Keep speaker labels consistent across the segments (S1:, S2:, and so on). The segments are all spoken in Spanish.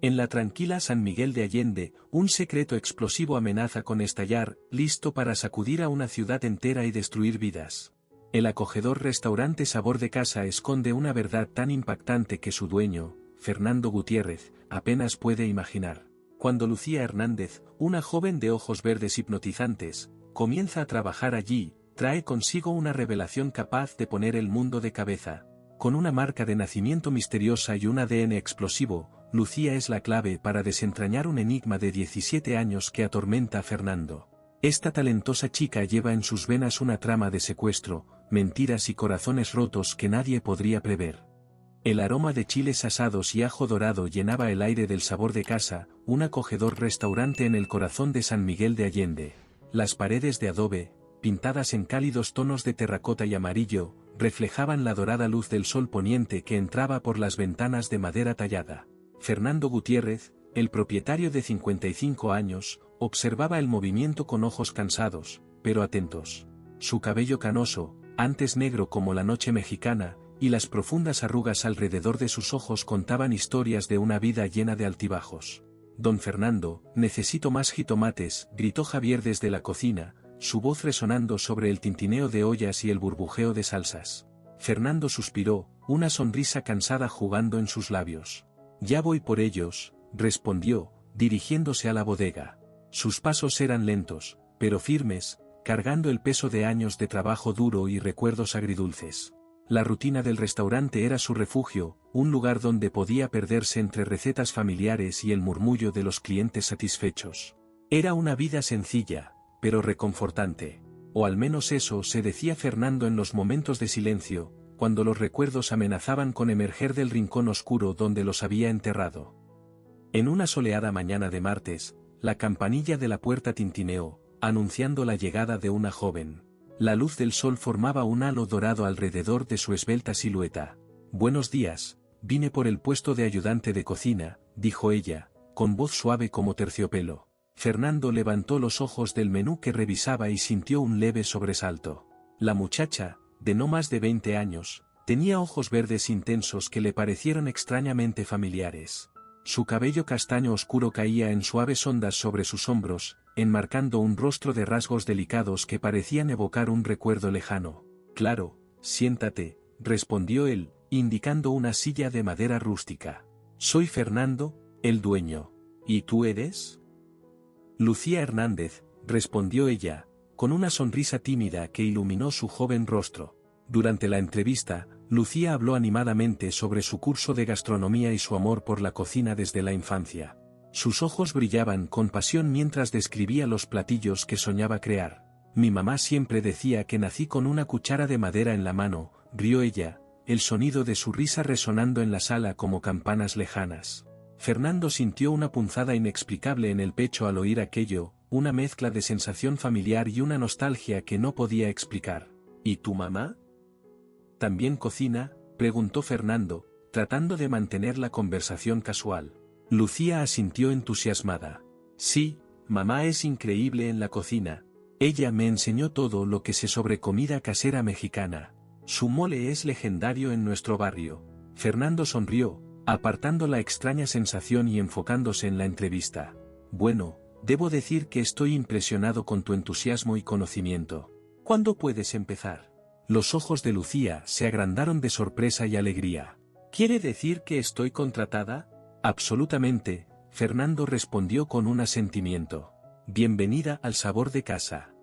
S1: En la tranquila San Miguel de Allende, un secreto explosivo amenaza con estallar, listo para sacudir a una ciudad entera y destruir vidas. El acogedor restaurante Sabor de Casa esconde una verdad tan impactante que su dueño, Fernando Gutiérrez, apenas puede imaginar. Cuando Lucía Hernández, una joven de ojos verdes hipnotizantes, comienza a trabajar allí, trae consigo una revelación capaz de poner el mundo de cabeza. Con una marca de nacimiento misteriosa y un ADN explosivo, Lucía es la clave para desentrañar un enigma de 17 años que atormenta a Fernando. Esta talentosa chica lleva en sus venas una trama de secuestro, mentiras y corazones rotos que nadie podría prever. El aroma de chiles asados y ajo dorado llenaba el aire del Sabor de Casa, un acogedor restaurante en el corazón de San Miguel de Allende. Las paredes de adobe, pintadas en cálidos tonos de terracota y amarillo, reflejaban la dorada luz del sol poniente que entraba por las ventanas de madera tallada. Fernando Gutiérrez, el propietario de 55 años, observaba el movimiento con ojos cansados, pero atentos. Su cabello canoso, antes negro como la noche mexicana, y las profundas arrugas alrededor de sus ojos contaban historias de una vida llena de altibajos. «Don Fernando, necesito más jitomates», gritó Javier desde la cocina, su voz resonando sobre el tintineo de ollas y el burbujeo de salsas. Fernando suspiró, una sonrisa cansada jugando en sus labios. «Ya voy por ellos», respondió, dirigiéndose a la bodega. Sus pasos eran lentos, pero firmes, cargando el peso de años de trabajo duro y recuerdos agridulces. La rutina del restaurante era su refugio, un lugar donde podía perderse entre recetas familiares y el murmullo de los clientes satisfechos. Era una vida sencilla, pero reconfortante. O al menos eso se decía Fernando en los momentos de silencio, cuando los recuerdos amenazaban con emerger del rincón oscuro donde los había enterrado. En una soleada mañana de martes, la campanilla de la puerta tintineó, anunciando la llegada de una joven. La luz del sol formaba un halo dorado alrededor de su esbelta silueta. «Buenos días, vine por el puesto de ayudante de cocina», dijo ella, con voz suave como terciopelo. Fernando levantó los ojos del menú que revisaba y sintió un leve sobresalto. La muchacha, de no más de 20 años, tenía ojos verdes intensos que le parecieron extrañamente familiares. Su cabello castaño oscuro caía en suaves ondas sobre sus hombros, enmarcando un rostro de rasgos delicados que parecían evocar un recuerdo lejano. «Claro, siéntate», respondió él, indicando una silla de madera rústica. «Soy Fernando, el dueño. ¿Y tú eres?» «Lucía Hernández», respondió ella, con una sonrisa tímida que iluminó su joven rostro. Durante la entrevista, Lucía habló animadamente sobre su curso de gastronomía y su amor por la cocina desde la infancia. Sus ojos brillaban con pasión mientras describía los platillos que soñaba crear. «Mi mamá siempre decía que nací con una cuchara de madera en la mano», rió ella, el sonido de su risa resonando en la sala como campanas lejanas. Fernando sintió una punzada inexplicable en el pecho al oír aquello, una mezcla de sensación familiar y una nostalgia que no podía explicar. «¿Y tu mamá? ¿También cocina?», preguntó Fernando, tratando de mantener la conversación casual. Lucía asintió entusiasmada. «Sí, mamá es increíble en la cocina. Ella me enseñó todo lo que sé sobre comida casera mexicana. Su mole es legendario en nuestro barrio». Fernando sonrió, apartando la extraña sensación y enfocándose en la entrevista. «Bueno, debo decir que estoy impresionado con tu entusiasmo y conocimiento. ¿Cuándo puedes empezar?» Los ojos de Lucía se agrandaron de sorpresa y alegría. «¿Quiere decir que estoy contratada?» «Absolutamente», Fernando respondió con un asentimiento. «Bienvenida al Sabor de Casa».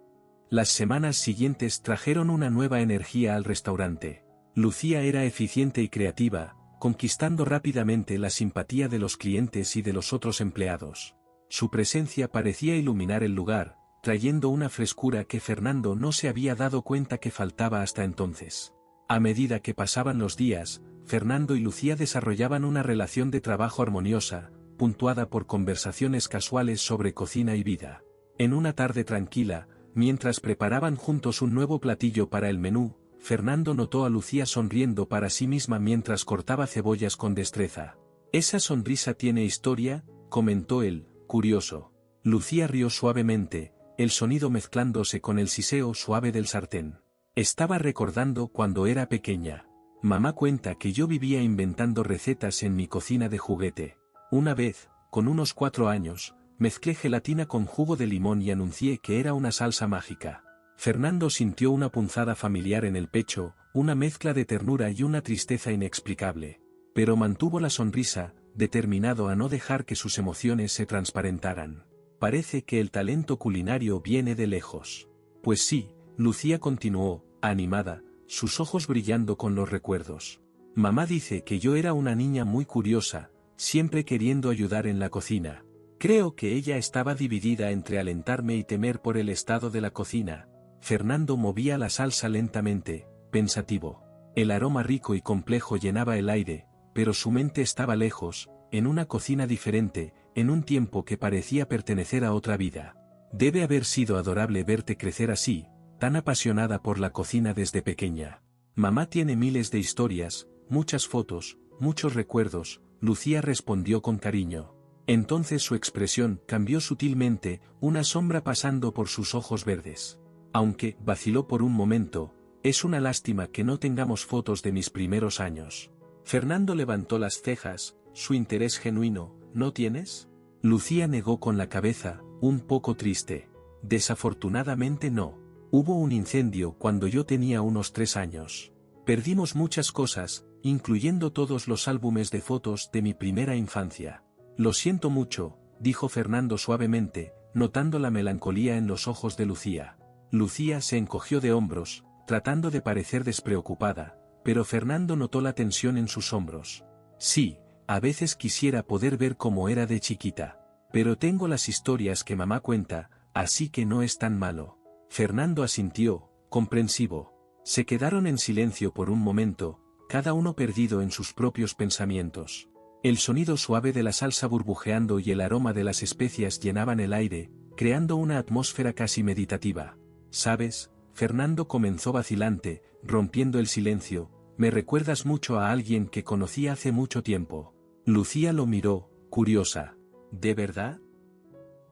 S1: Las semanas siguientes trajeron una nueva energía al restaurante. Lucía era eficiente y creativa, conquistando rápidamente la simpatía de los clientes y de los otros empleados. Su presencia parecía iluminar el lugar, trayendo una frescura que Fernando no se había dado cuenta que faltaba hasta entonces. A medida que pasaban los días, Fernando y Lucía desarrollaban una relación de trabajo armoniosa, puntuada por conversaciones casuales sobre cocina y vida. En una tarde tranquila, mientras preparaban juntos un nuevo platillo para el menú, Fernando notó a Lucía sonriendo para sí misma mientras cortaba cebollas con destreza. «Esa sonrisa tiene historia», comentó él, curioso. Lucía rió suavemente, el sonido mezclándose con el siseo suave del sartén. «Estaba recordando cuando era pequeña. Mamá cuenta que yo vivía inventando recetas en mi cocina de juguete. Una vez, con unos 4 años, mezclé gelatina con jugo de limón y anuncié que era una salsa mágica. Fernando sintió una punzada familiar en el pecho, una mezcla de ternura y una tristeza inexplicable. Pero mantuvo la sonrisa, determinado a no dejar que sus emociones se transparentaran. Parece que el talento culinario viene de lejos. Pues sí, Lucía continuó, animada, sus ojos brillando con los recuerdos. Mamá dice que yo era una niña muy curiosa, siempre queriendo ayudar en la cocina. Creo que ella estaba dividida entre alentarme y temer por el estado de la cocina. Fernando movía la salsa lentamente, pensativo. El aroma rico y complejo llenaba el aire, pero su mente estaba lejos, en una cocina diferente, en un tiempo que parecía pertenecer a otra vida. Debe haber sido adorable verte crecer así, tan apasionada por la cocina desde pequeña. Mamá tiene miles de historias, muchas fotos, muchos recuerdos, Lucía respondió con cariño. Entonces su expresión cambió sutilmente, una sombra pasando por sus ojos verdes. Aunque, vaciló por un momento, es una lástima que no tengamos fotos de mis primeros años. Fernando levantó las cejas, su interés genuino, ¿no tienes? Lucía negó con la cabeza, un poco triste. Desafortunadamente no. Hubo un incendio cuando yo tenía unos 3 años. Perdimos muchas cosas, incluyendo todos los álbumes de fotos de mi primera infancia. Lo siento mucho, dijo Fernando suavemente, notando la melancolía en los ojos de Lucía. Lucía se encogió de hombros, tratando de parecer despreocupada, pero Fernando notó la tensión en sus hombros. Sí, a veces quisiera poder ver cómo era de chiquita. Pero tengo las historias que mamá cuenta, así que no es tan malo. Fernando asintió, comprensivo. Se quedaron en silencio por un momento, cada uno perdido en sus propios pensamientos. El sonido suave de la salsa burbujeando y el aroma de las especias llenaban el aire, creando una atmósfera casi meditativa. ¿Sabes? Fernando comenzó vacilante, rompiendo el silencio, me recuerdas mucho a alguien que conocí hace mucho tiempo. Lucía lo miró, curiosa. ¿De verdad?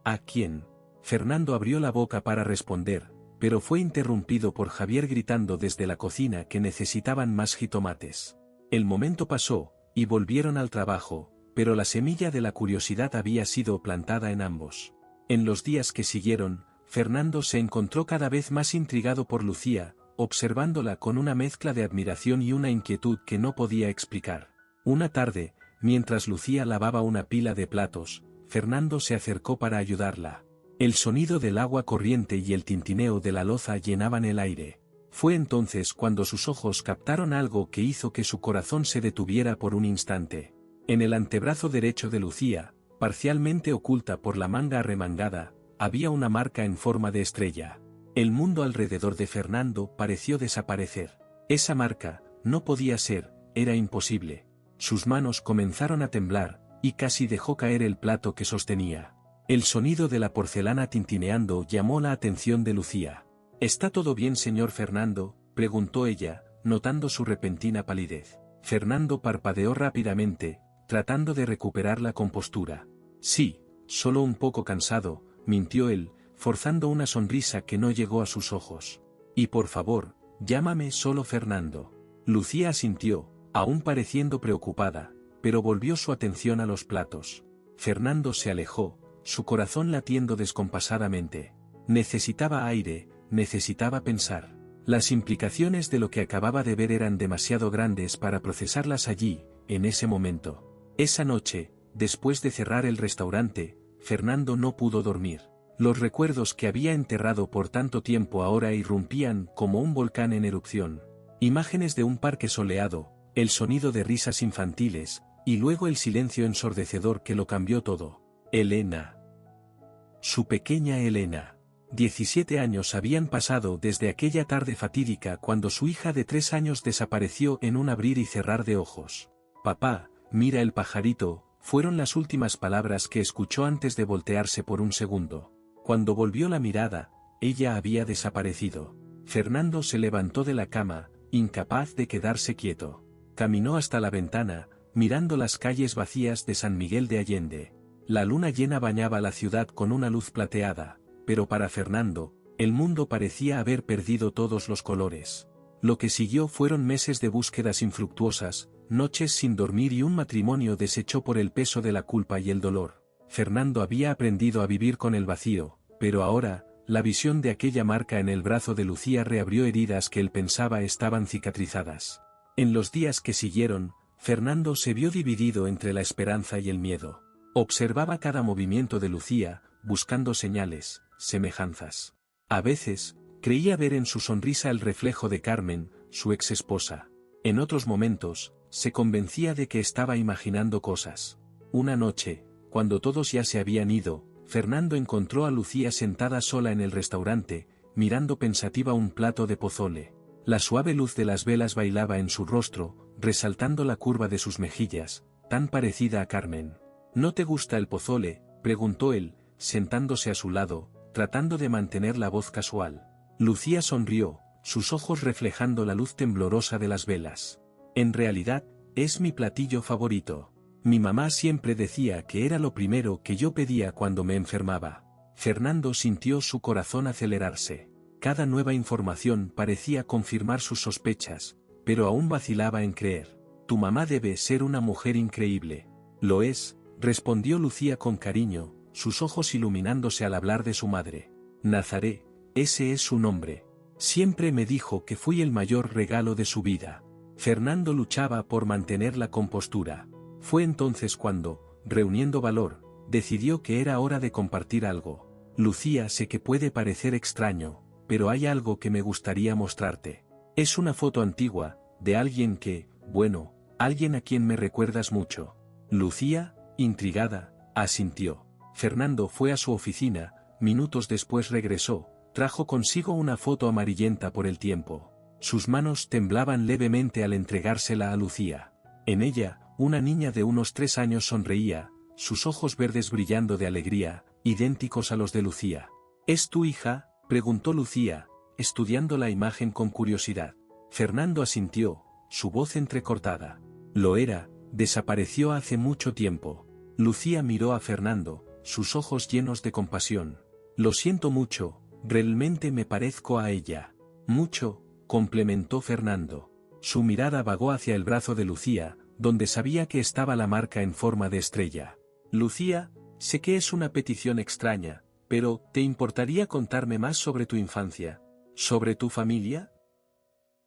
S1: ¿A quién? Fernando abrió la boca para responder, pero fue interrumpido por Javier gritando desde la cocina que necesitaban más jitomates. El momento pasó, y volvieron al trabajo, pero la semilla de la curiosidad había sido plantada en ambos. En los días que siguieron, Fernando se encontró cada vez más intrigado por Lucía, observándola con una mezcla de admiración y una inquietud que no podía explicar. Una tarde, mientras Lucía lavaba una pila de platos, Fernando se acercó para ayudarla. El sonido del agua corriente y el tintineo de la loza llenaban el aire. Fue entonces cuando sus ojos captaron algo que hizo que su corazón se detuviera por un instante. En el antebrazo derecho de Lucía, parcialmente oculta por la manga arremangada, había una marca en forma de estrella. El mundo alrededor de Fernando pareció desaparecer. Esa marca, no podía ser, era imposible. Sus manos comenzaron a temblar, y casi dejó caer el plato que sostenía. El sonido de la porcelana tintineando llamó la atención de Lucía. ¿Está todo bien, señor Fernando?, preguntó ella, notando su repentina palidez. Fernando parpadeó rápidamente, tratando de recuperar la compostura. Sí, solo un poco cansado, mintió él, forzando una sonrisa que no llegó a sus ojos. Y por favor, llámame solo Fernando. Lucía asintió, aún pareciendo preocupada, pero volvió su atención a los platos. Fernando se alejó, su corazón latiendo descompasadamente. Necesitaba aire, necesitaba pensar. Las implicaciones de lo que acababa de ver eran demasiado grandes para procesarlas allí, en ese momento. Esa noche, después de cerrar el restaurante, Fernando no pudo dormir. Los recuerdos que había enterrado por tanto tiempo ahora irrumpían como un volcán en erupción. Imágenes de un parque soleado, el sonido de risas infantiles, y luego el silencio ensordecedor que lo cambió todo. Elena. Su pequeña Elena. 17 años habían pasado desde aquella tarde fatídica cuando su hija de 3 años desapareció en un abrir y cerrar de ojos. Papá, mira el pajarito, fueron las últimas palabras que escuchó antes de voltearse por un segundo. Cuando volvió la mirada, ella había desaparecido. Fernando se levantó de la cama, incapaz de quedarse quieto. Caminó hasta la ventana, mirando las calles vacías de San Miguel de Allende. La luna llena bañaba la ciudad con una luz plateada, pero para Fernando, el mundo parecía haber perdido todos los colores. Lo que siguió fueron meses de búsquedas infructuosas, noches sin dormir y un matrimonio deshecho por el peso de la culpa y el dolor. Fernando había aprendido a vivir con el vacío, pero ahora, la visión de aquella marca en el brazo de Lucía reabrió heridas que él pensaba estaban cicatrizadas. En los días que siguieron, Fernando se vio dividido entre la esperanza y el miedo. Observaba cada movimiento de Lucía, buscando señales, semejanzas. A veces, creía ver en su sonrisa el reflejo de Carmen, su ex esposa. En otros momentos, se convencía de que estaba imaginando cosas. Una noche, cuando todos ya se habían ido, Fernando encontró a Lucía sentada sola en el restaurante, mirando pensativa un plato de pozole. La suave luz de las velas bailaba en su rostro, resaltando la curva de sus mejillas, tan parecida a Carmen. ¿No te gusta el pozole?, preguntó él, sentándose a su lado, tratando de mantener la voz casual. Lucía sonrió, sus ojos reflejando la luz temblorosa de las velas. En realidad, es mi platillo favorito. Mi mamá siempre decía que era lo primero que yo pedía cuando me enfermaba. Fernando sintió su corazón acelerarse. Cada nueva información parecía confirmar sus sospechas, pero aún vacilaba en creer. Tu mamá debe ser una mujer increíble. Lo es, respondió Lucía con cariño, sus ojos iluminándose al hablar de su madre. Nazaré, ese es su nombre. Siempre me dijo que fui el mayor regalo de su vida. Fernando luchaba por mantener la compostura. Fue entonces cuando, reuniendo valor, decidió que era hora de compartir algo. Lucía, sé que puede parecer extraño, pero hay algo que me gustaría mostrarte. Es una foto antigua, de alguien que, bueno, alguien a quien me recuerdas mucho. Lucía, intrigada, asintió. Fernando fue a su oficina, minutos después regresó, trajo consigo una foto amarillenta por el tiempo. Sus manos temblaban levemente al entregársela a Lucía. En ella, una niña de unos 3 años sonreía, sus ojos verdes brillando de alegría, idénticos a los de Lucía. ¿Es tu hija?, preguntó Lucía, estudiando la imagen con curiosidad. Fernando asintió, su voz entrecortada. Lo era, desapareció hace mucho tiempo. Lucía miró a Fernando, sus ojos llenos de compasión. Lo siento mucho, realmente me parezco a ella. Mucho, complementó Fernando. Su mirada vagó hacia el brazo de Lucía, donde sabía que estaba la marca en forma de estrella. Lucía, sé que es una petición extraña, pero ¿te importaría contarme más sobre tu infancia? ¿Sobre tu familia?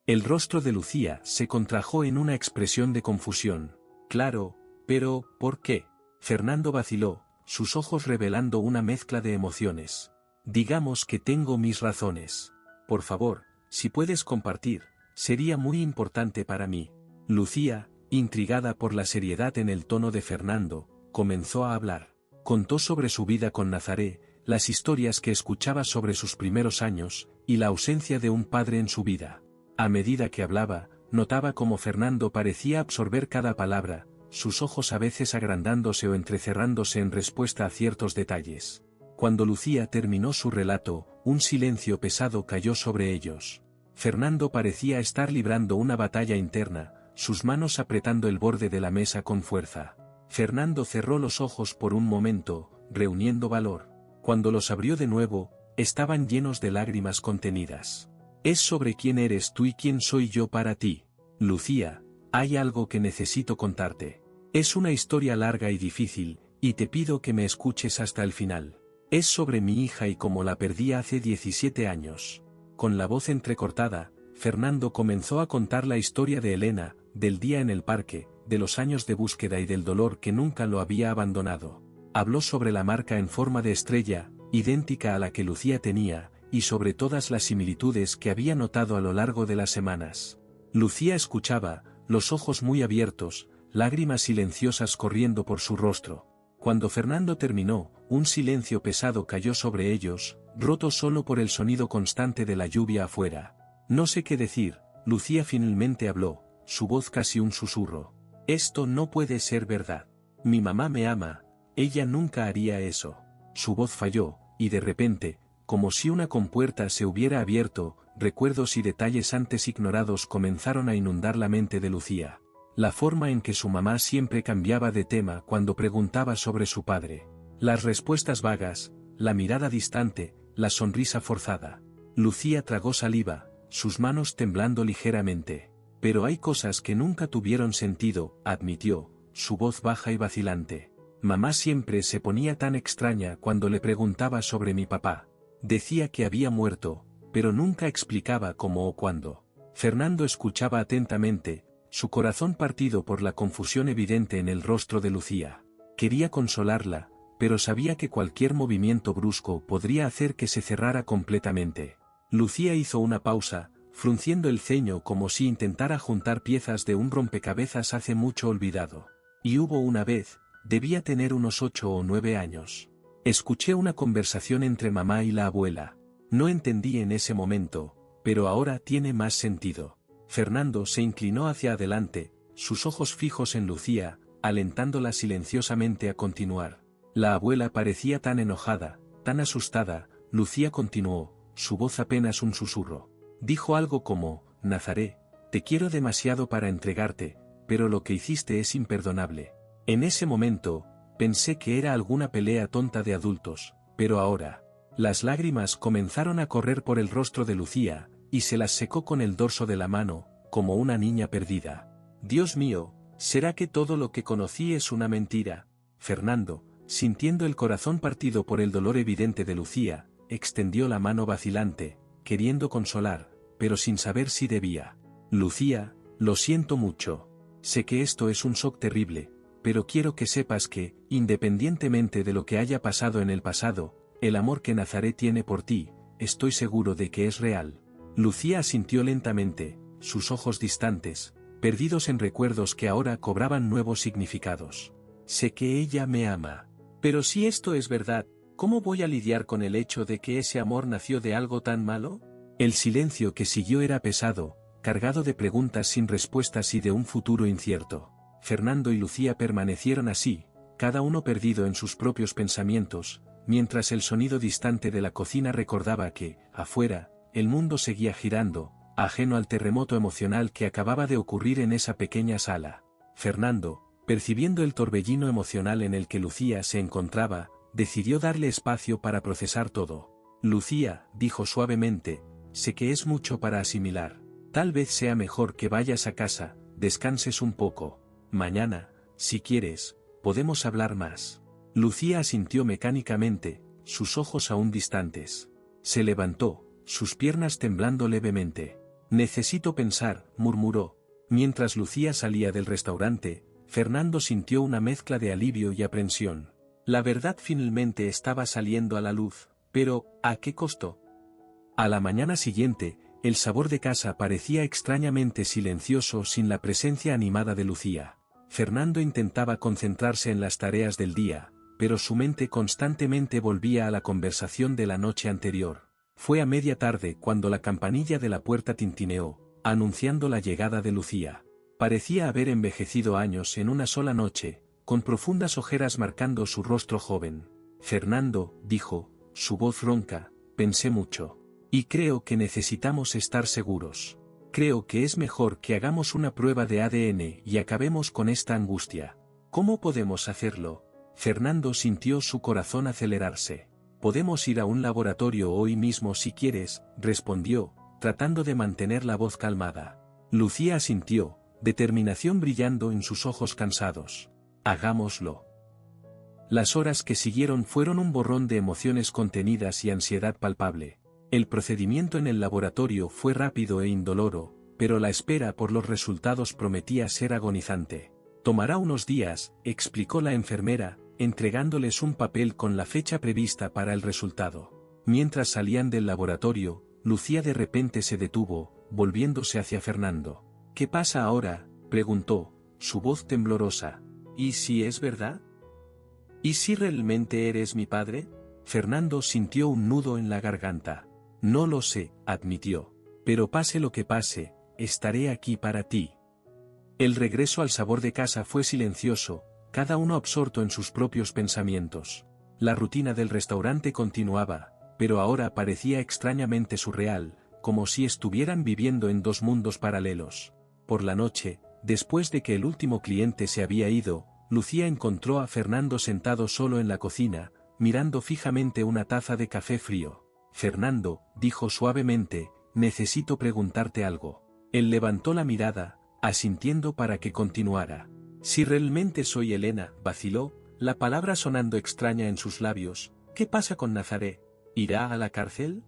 S1: El rostro de Lucía se contrajo en una expresión de confusión. Claro, pero ¿por qué? Fernando vaciló, sus ojos revelando una mezcla de emociones. Digamos que tengo mis razones. Por favor, si puedes compartir, sería muy importante para mí. Lucía, intrigada por la seriedad en el tono de Fernando, comenzó a hablar. Contó sobre su vida con Nazaré, las historias que escuchaba sobre sus primeros años, y la ausencia de un padre en su vida. A medida que hablaba, notaba cómo Fernando parecía absorber cada palabra, sus ojos a veces agrandándose o entrecerrándose en respuesta a ciertos detalles. Cuando Lucía terminó su relato, un silencio pesado cayó sobre ellos. Fernando parecía estar librando una batalla interna, sus manos apretando el borde de la mesa con fuerza. Fernando cerró los ojos por un momento, reuniendo valor. Cuando los abrió de nuevo, estaban llenos de lágrimas contenidas. Es sobre quién eres tú y quién soy yo para ti. Lucía, hay algo que necesito contarte. Es una historia larga y difícil, y te pido que me escuches hasta el final. Es sobre mi hija y cómo la perdí hace 17 años. Con la voz entrecortada, Fernando comenzó a contar la historia de Elena, del día en el parque, de los años de búsqueda y del dolor que nunca lo había abandonado. Habló sobre la marca en forma de estrella, idéntica a la que Lucía tenía, y sobre todas las similitudes que había notado a lo largo de las semanas. Lucía escuchaba, los ojos muy abiertos, lágrimas silenciosas corriendo por su rostro. Cuando Fernando terminó, un silencio pesado cayó sobre ellos, roto solo por el sonido constante de la lluvia afuera. No sé qué decir, Lucía finalmente habló, su voz casi un susurro. Esto no puede ser verdad. Mi mamá me ama, ella nunca haría eso. Su voz falló, y de repente, como si una compuerta se hubiera abierto, recuerdos y detalles antes ignorados comenzaron a inundar la mente de Lucía. La forma en que su mamá siempre cambiaba de tema cuando preguntaba sobre su padre. Las respuestas vagas, la mirada distante, la sonrisa forzada. Lucía tragó saliva, sus manos temblando ligeramente. Pero hay cosas que nunca tuvieron sentido, admitió, su voz baja y vacilante. Mamá siempre se ponía tan extraña cuando le preguntaba sobre mi papá. Decía que había muerto, pero nunca explicaba cómo o cuándo. Fernando escuchaba atentamente, su corazón partido por la confusión evidente en el rostro de Lucía. Quería consolarla, pero sabía que cualquier movimiento brusco podría hacer que se cerrara completamente. Lucía hizo una pausa, frunciendo el ceño como si intentara juntar piezas de un rompecabezas hace mucho olvidado. Y hubo una vez, debía tener unos 8 o 9 años. Escuché una conversación entre mamá y la abuela. No entendí en ese momento, pero ahora tiene más sentido. Fernando se inclinó hacia adelante, sus ojos fijos en Lucía, alentándola silenciosamente a continuar. La abuela parecía tan enojada, tan asustada. Lucía continuó, su voz apenas un susurro. Dijo algo como, Nazaret, te quiero demasiado para entregarte, pero lo que hiciste es imperdonable. En ese momento, pensé que era alguna pelea tonta de adultos, pero ahora. Las lágrimas comenzaron a correr por el rostro de Lucía, y se las secó con el dorso de la mano, como una niña perdida. Dios mío, ¿será que todo lo que conocí es una mentira? Fernando, sintiendo el corazón partido por el dolor evidente de Lucía, extendió la mano vacilante, queriendo consolar, pero sin saber si debía. Lucía, lo siento mucho. Sé que esto es un shock terrible, pero quiero que sepas que, independientemente de lo que haya pasado en el pasado, el amor que Nazaret tiene por ti, estoy seguro de que es real. Lucía asintió lentamente, sus ojos distantes, perdidos en recuerdos que ahora cobraban nuevos significados. Sé que ella me ama. Pero si esto es verdad, ¿cómo voy a lidiar con el hecho de que ese amor nació de algo tan malo? El silencio que siguió era pesado, cargado de preguntas sin respuestas y de un futuro incierto. Fernando y Lucía permanecieron así, cada uno perdido en sus propios pensamientos, mientras el sonido distante de la cocina recordaba que, afuera, el mundo seguía girando, ajeno al terremoto emocional que acababa de ocurrir en esa pequeña sala. Fernando, percibiendo el torbellino emocional en el que Lucía se encontraba, decidió darle espacio para procesar todo. Lucía, dijo suavemente, sé que es mucho para asimilar. Tal vez sea mejor que vayas a casa, descanses un poco. Mañana, si quieres, podemos hablar más. Lucía asintió mecánicamente, sus ojos aún distantes. Se levantó, sus piernas temblando levemente. Necesito pensar, murmuró. Mientras Lucía salía del restaurante, Fernando sintió una mezcla de alivio y aprensión. La verdad finalmente estaba saliendo a la luz, pero, ¿a qué costo? A la mañana siguiente, el sabor de casa parecía extrañamente silencioso sin la presencia animada de Lucía. Fernando intentaba concentrarse en las tareas del día, pero su mente constantemente volvía a la conversación de la noche anterior. Fue a media tarde cuando la campanilla de la puerta tintineó, anunciando la llegada de Lucía. Parecía haber envejecido años en una sola noche, con profundas ojeras marcando su rostro joven. Fernando, dijo, su voz ronca, pensé mucho. Y creo que necesitamos estar seguros. Creo que es mejor que hagamos una prueba de ADN y acabemos con esta angustia. ¿Cómo podemos hacerlo? Fernando sintió su corazón acelerarse. Podemos ir a un laboratorio hoy mismo si quieres, respondió, tratando de mantener la voz calmada. Lucía asintió, determinación brillando en sus ojos cansados. Hagámoslo. Las horas que siguieron fueron un borrón de emociones contenidas y ansiedad palpable. El procedimiento en el laboratorio fue rápido e indoloro, pero la espera por los resultados prometía ser agonizante. Tomará unos días, explicó la enfermera, entregándoles un papel con la fecha prevista para el resultado. Mientras salían del laboratorio, Lucía de repente se detuvo, volviéndose hacia Fernando. ¿Qué pasa ahora?, preguntó, su voz temblorosa. ¿Y si es verdad? ¿Y si realmente eres mi padre? Fernando sintió un nudo en la garganta. No lo sé, admitió. Pero pase lo que pase, estaré aquí para ti. El regreso al sabor de casa fue silencioso, cada uno absorto en sus propios pensamientos. La rutina del restaurante continuaba, pero ahora parecía extrañamente surreal, como si estuvieran viviendo en dos mundos paralelos. Por la noche, después de que el último cliente se había ido, Lucía encontró a Fernando sentado solo en la cocina, mirando fijamente una taza de café frío. Fernando, dijo suavemente, necesito preguntarte algo. Él levantó la mirada, asintiendo para que continuara. Si realmente soy Elena, vaciló, la palabra sonando extraña en sus labios. ¿Qué pasa con Nazaré? ¿Irá a la cárcel?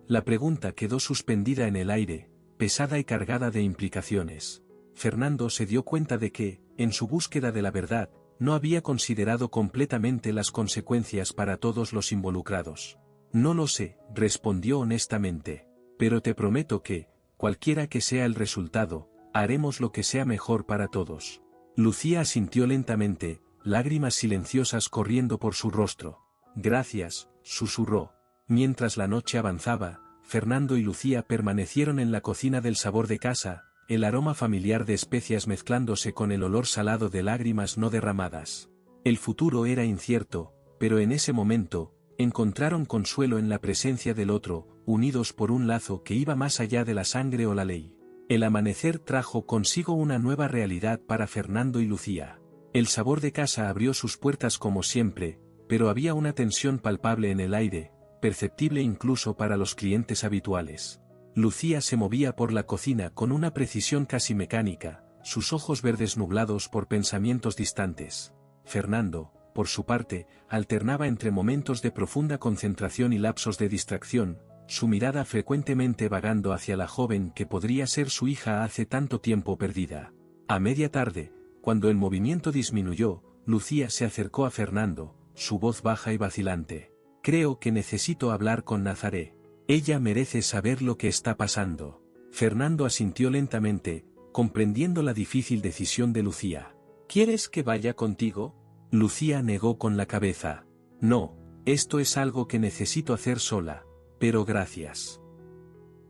S1: La pregunta quedó suspendida en el aire, pesada y cargada de implicaciones. Fernando se dio cuenta de que, en su búsqueda de la verdad, no había considerado completamente las consecuencias para todos los involucrados. No lo sé, respondió honestamente. Pero te prometo que, cualquiera que sea el resultado, haremos lo que sea mejor para todos. Lucía asintió lentamente, lágrimas silenciosas corriendo por su rostro. Gracias, susurró. Mientras la noche avanzaba, Fernando y Lucía permanecieron en la cocina del sabor de casa, el aroma familiar de especias mezclándose con el olor salado de lágrimas no derramadas. El futuro era incierto, pero en ese momento, encontraron consuelo en la presencia del otro, unidos por un lazo que iba más allá de la sangre o la ley. El amanecer trajo consigo una nueva realidad para Fernando y Lucía. El sabor de casa abrió sus puertas como siempre, pero había una tensión palpable en el aire, perceptible incluso para los clientes habituales. Lucía se movía por la cocina con una precisión casi mecánica, sus ojos verdes nublados por pensamientos distantes. Fernando, por su parte, alternaba entre momentos de profunda concentración y lapsos de distracción, su mirada frecuentemente vagando hacia la joven que podría ser su hija hace tanto tiempo perdida. A media tarde, cuando el movimiento disminuyó, Lucía se acercó a Fernando, su voz baja y vacilante. Creo que necesito hablar con Nazaré. Ella merece saber lo que está pasando. Fernando asintió lentamente, comprendiendo la difícil decisión de Lucía. ¿Quieres que vaya contigo? Lucía negó con la cabeza. No, esto es algo que necesito hacer sola, pero gracias.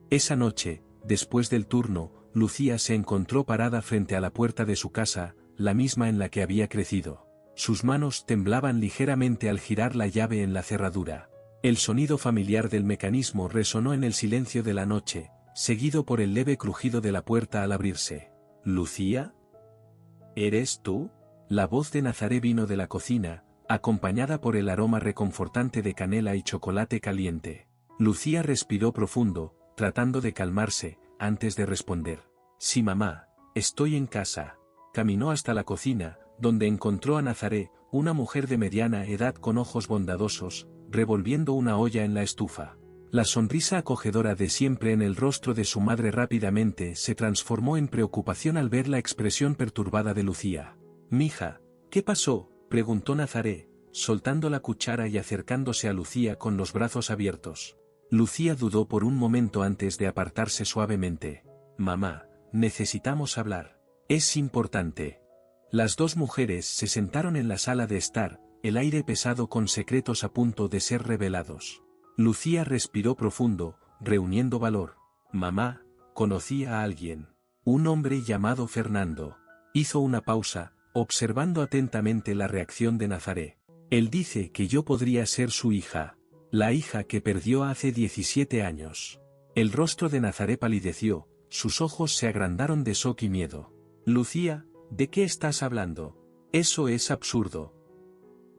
S1: Esa noche, después del turno, Lucía se encontró parada frente a la puerta de su casa, la misma en la que había crecido. Sus manos temblaban ligeramente al girar la llave en la cerradura. El sonido familiar del mecanismo resonó en el silencio de la noche, seguido por el leve crujido de la puerta al abrirse. ¿Lucía? ¿Eres tú? La voz de Nazaré vino de la cocina, acompañada por el aroma reconfortante de canela y chocolate caliente. Lucía respiró profundo, tratando de calmarse, antes de responder. Sí, mamá, estoy en casa. Caminó hasta la cocina, donde encontró a Nazaré, una mujer de mediana edad con ojos bondadosos, revolviendo una olla en la estufa. La sonrisa acogedora de siempre en el rostro de su madre rápidamente se transformó en preocupación al ver la expresión perturbada de Lucía. «Mija, ¿qué pasó?», preguntó Nazaré, soltando la cuchara y acercándose a Lucía con los brazos abiertos. Lucía dudó por un momento antes de apartarse suavemente. «Mamá, necesitamos hablar. Es importante». Las dos mujeres se sentaron en la sala de estar, el aire pesado con secretos a punto de ser revelados. Lucía respiró profundo, reuniendo valor. «Mamá, conocí a alguien. Un hombre llamado Fernando». Hizo una pausa, observando atentamente la reacción de Nazaré. «Él dice que yo podría ser su hija. La hija que perdió hace 17 años». El rostro de Nazaré palideció, sus ojos se agrandaron de shock y miedo. «Lucía, ¿de qué estás hablando? Eso es absurdo».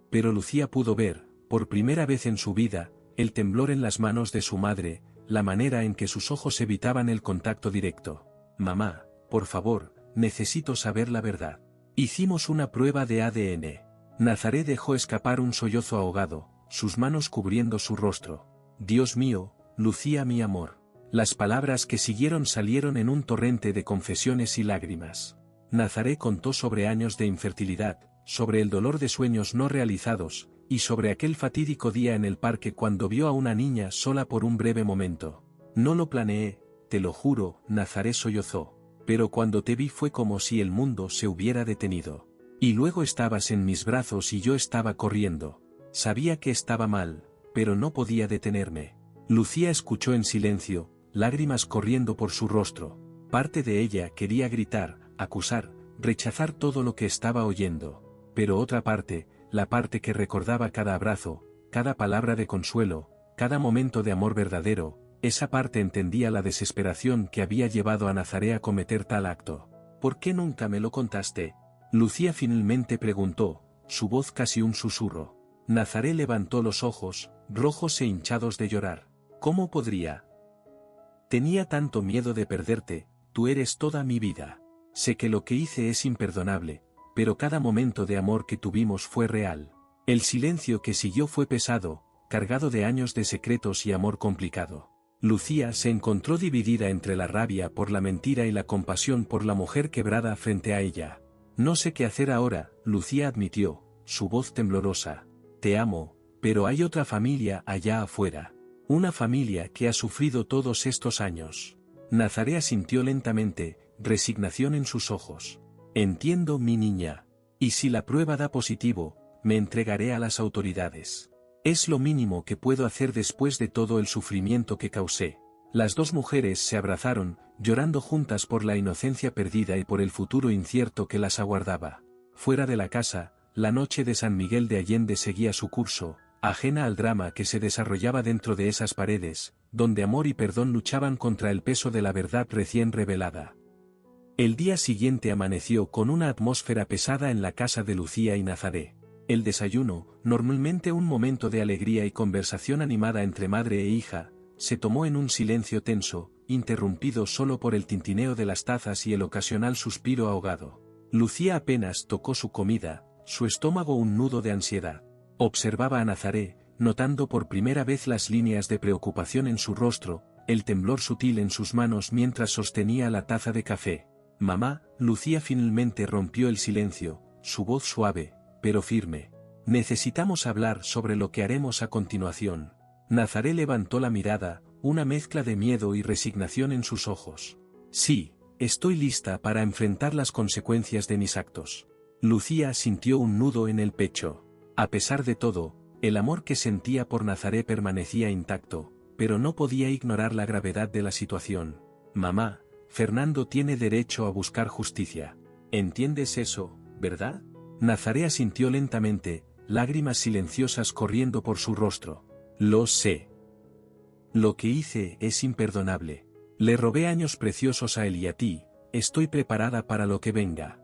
S1: Pero Lucía pudo ver, por primera vez en su vida, el temblor en las manos de su madre, la manera en que sus ojos evitaban el contacto directo. «Mamá, por favor, necesito saber la verdad. Hicimos una prueba de ADN». Nazaré dejó escapar un sollozo ahogado, sus manos cubriendo su rostro. «Dios mío, Lucía, mi amor». Las palabras que siguieron salieron en un torrente de confesiones y lágrimas. Nazaré contó sobre años de infertilidad, sobre el dolor de sueños no realizados, y sobre aquel fatídico día en el parque cuando vio a una niña sola por un breve momento. «No lo planeé, te lo juro», Nazaré sollozó. «Pero cuando te vi fue como si el mundo se hubiera detenido. Y luego estabas en mis brazos y yo estaba corriendo. Sabía que estaba mal, pero no podía detenerme». Lucía escuchó en silencio, lágrimas corriendo por su rostro. Parte de ella quería gritar, acusar, rechazar todo lo que estaba oyendo. Pero otra parte, la parte que recordaba cada abrazo, cada palabra de consuelo, cada momento de amor verdadero, esa parte entendía la desesperación que había llevado a Nazaré a cometer tal acto. «¿Por qué nunca me lo contaste?», Lucía finalmente preguntó, su voz casi un susurro. Nazaré levantó los ojos, rojos e hinchados de llorar. «¿Cómo podría? Tenía tanto miedo de perderte», tú eres toda mi vida. Sé que lo que hice es imperdonable, pero cada momento de amor que tuvimos fue real. El silencio que siguió fue pesado, cargado de años de secretos y amor complicado. Lucía se encontró dividida entre la rabia por la mentira y la compasión por la mujer quebrada frente a ella. No sé qué hacer ahora, Lucía admitió, su voz temblorosa. Te amo, pero hay otra familia allá afuera. Una familia que ha sufrido todos estos años. Nazaré asintió lentamente, resignación en sus ojos. Entiendo, mi niña. Y si la prueba da positivo, me entregaré a las autoridades. Es lo mínimo que puedo hacer después de todo el sufrimiento que causé. Las dos mujeres se abrazaron, llorando juntas por la inocencia perdida y por el futuro incierto que las aguardaba. Fuera de la casa, la noche de San Miguel de Allende seguía su curso, ajena al drama que se desarrollaba dentro de esas paredes, donde amor y perdón luchaban contra el peso de la verdad recién revelada. El día siguiente amaneció con una atmósfera pesada en la casa de Lucía y Nazaré. El desayuno, normalmente un momento de alegría y conversación animada entre madre e hija, se tomó en un silencio tenso, interrumpido solo por el tintineo de las tazas y el ocasional suspiro ahogado. Lucía apenas tocó su comida, su estómago un nudo de ansiedad. Observaba a Nazaré, notando por primera vez las líneas de preocupación en su rostro, el temblor sutil en sus manos mientras sostenía la taza de café. Mamá, Lucía finalmente rompió el silencio, su voz suave, pero firme. Necesitamos hablar sobre lo que haremos a continuación. Nazaré levantó la mirada, una mezcla de miedo y resignación en sus ojos. Sí, estoy lista para enfrentar las consecuencias de mis actos. Lucía sintió un nudo en el pecho. A pesar de todo, el amor que sentía por Nazaré permanecía intacto, pero no podía ignorar la gravedad de la situación. Mamá, Fernando tiene derecho a buscar justicia. ¿Entiendes eso, verdad? Nazaré asintió lentamente, lágrimas silenciosas corriendo por su rostro. Lo sé. Lo que hice es imperdonable. Le robé años preciosos a él y a ti, estoy preparada para lo que venga.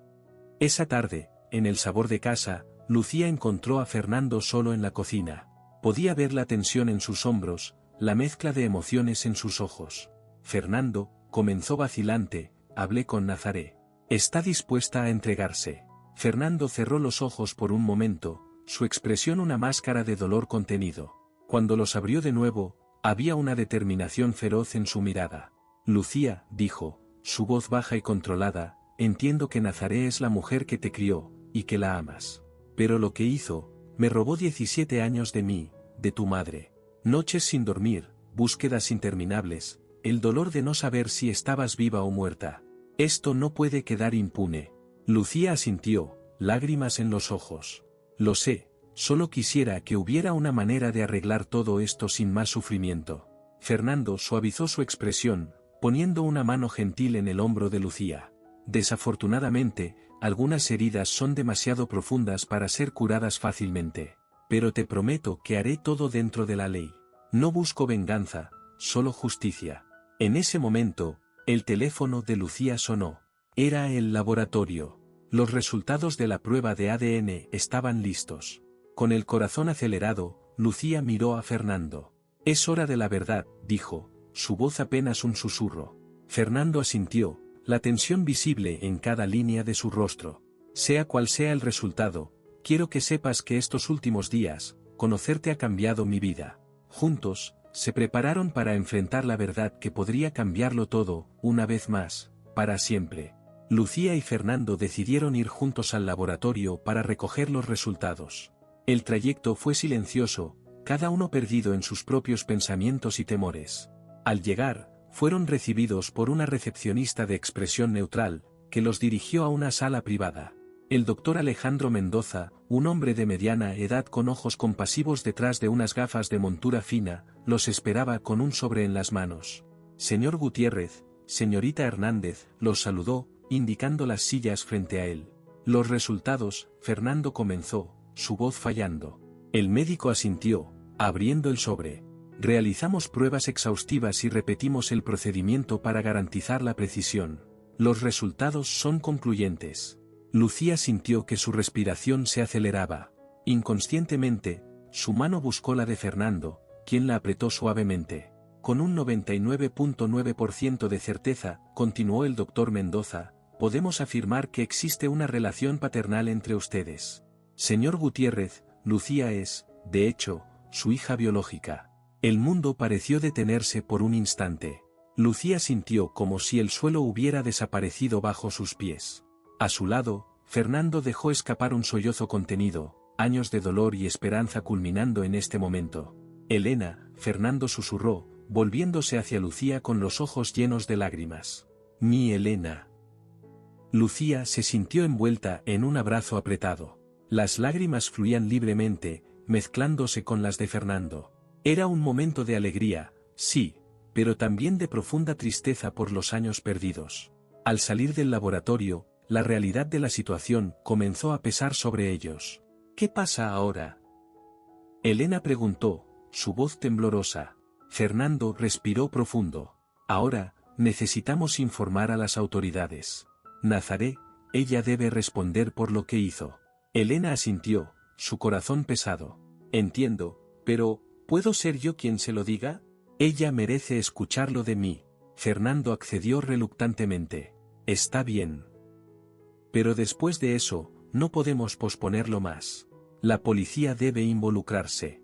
S1: Esa tarde, en el sabor de casa, Lucía encontró a Fernando solo en la cocina. Podía ver la tensión en sus hombros, la mezcla de emociones en sus ojos. Fernando, comenzó vacilante, hablé con Nazaré. Está dispuesta a entregarse. Fernando cerró los ojos por un momento, su expresión una máscara de dolor contenido. Cuando los abrió de nuevo, había una determinación feroz en su mirada. Lucía, dijo, su voz baja y controlada, entiendo que Nazaré es la mujer que te crió, y que la amas. Pero lo que hizo, me robó 17 años de mí, de tu madre. Noches sin dormir, búsquedas interminables, el dolor de no saber si estabas viva o muerta. Esto no puede quedar impune. Lucía asintió, lágrimas en los ojos. Lo sé, solo quisiera que hubiera una manera de arreglar todo esto sin más sufrimiento. Fernando suavizó su expresión, poniendo una mano gentil en el hombro de Lucía. Desafortunadamente, algunas heridas son demasiado profundas para ser curadas fácilmente. Pero te prometo que haré todo dentro de la ley. No busco venganza, solo justicia. En ese momento, el teléfono de Lucía sonó. Era el laboratorio. Los resultados de la prueba de ADN estaban listos. Con el corazón acelerado, Lucía miró a Fernando. Es hora de la verdad, dijo, su voz apenas un susurro. Fernando asintió, la tensión visible en cada línea de su rostro. Sea cual sea el resultado, quiero que sepas que estos últimos días, conocerte ha cambiado mi vida. Juntos, se prepararon para enfrentar la verdad que podría cambiarlo todo, una vez más, para siempre. Lucía y Fernando decidieron ir juntos al laboratorio para recoger los resultados. El trayecto fue silencioso, cada uno perdido en sus propios pensamientos y temores. Al llegar, fueron recibidos por una recepcionista de expresión neutral, que los dirigió a una sala privada. El doctor Alejandro Mendoza, un hombre de mediana edad con ojos compasivos detrás de unas gafas de montura fina, los esperaba con un sobre en las manos. Señor Gutiérrez, señorita Hernández, los saludó, indicando las sillas frente a él. Los resultados, Fernando comenzó, su voz fallando. El médico asintió, abriendo el sobre. Realizamos pruebas exhaustivas y repetimos el procedimiento para garantizar la precisión. Los resultados son concluyentes. Lucía sintió que su respiración se aceleraba. Inconscientemente, su mano buscó la de Fernando, quien la apretó suavemente. Con un 99.9% de certeza, continuó el doctor Mendoza, podemos afirmar que existe una relación paternal entre ustedes. Señor Gutiérrez, Lucía es, de hecho, su hija biológica. El mundo pareció detenerse por un instante. Lucía sintió como si el suelo hubiera desaparecido bajo sus pies. A su lado, Fernando dejó escapar un sollozo contenido, años de dolor y esperanza culminando en este momento. Elena, Fernando susurró, volviéndose hacia Lucía con los ojos llenos de lágrimas. Mi Elena. Lucía se sintió envuelta en un abrazo apretado. Las lágrimas fluían libremente, mezclándose con las de Fernando. Era un momento de alegría, sí, pero también de profunda tristeza por los años perdidos. Al salir del laboratorio, la realidad de la situación comenzó a pesar sobre ellos. ¿Qué pasa ahora? Elena preguntó, su voz temblorosa. Fernando respiró profundo. Ahora, necesitamos informar a las autoridades. Nazaré, ella debe responder por lo que hizo. Elena asintió, su corazón pesado. Entiendo, pero, ¿puedo ser yo quien se lo diga? Ella merece escucharlo de mí. Fernando accedió reluctantemente. Está bien. Pero después de eso, no podemos posponerlo más. La policía debe involucrarse.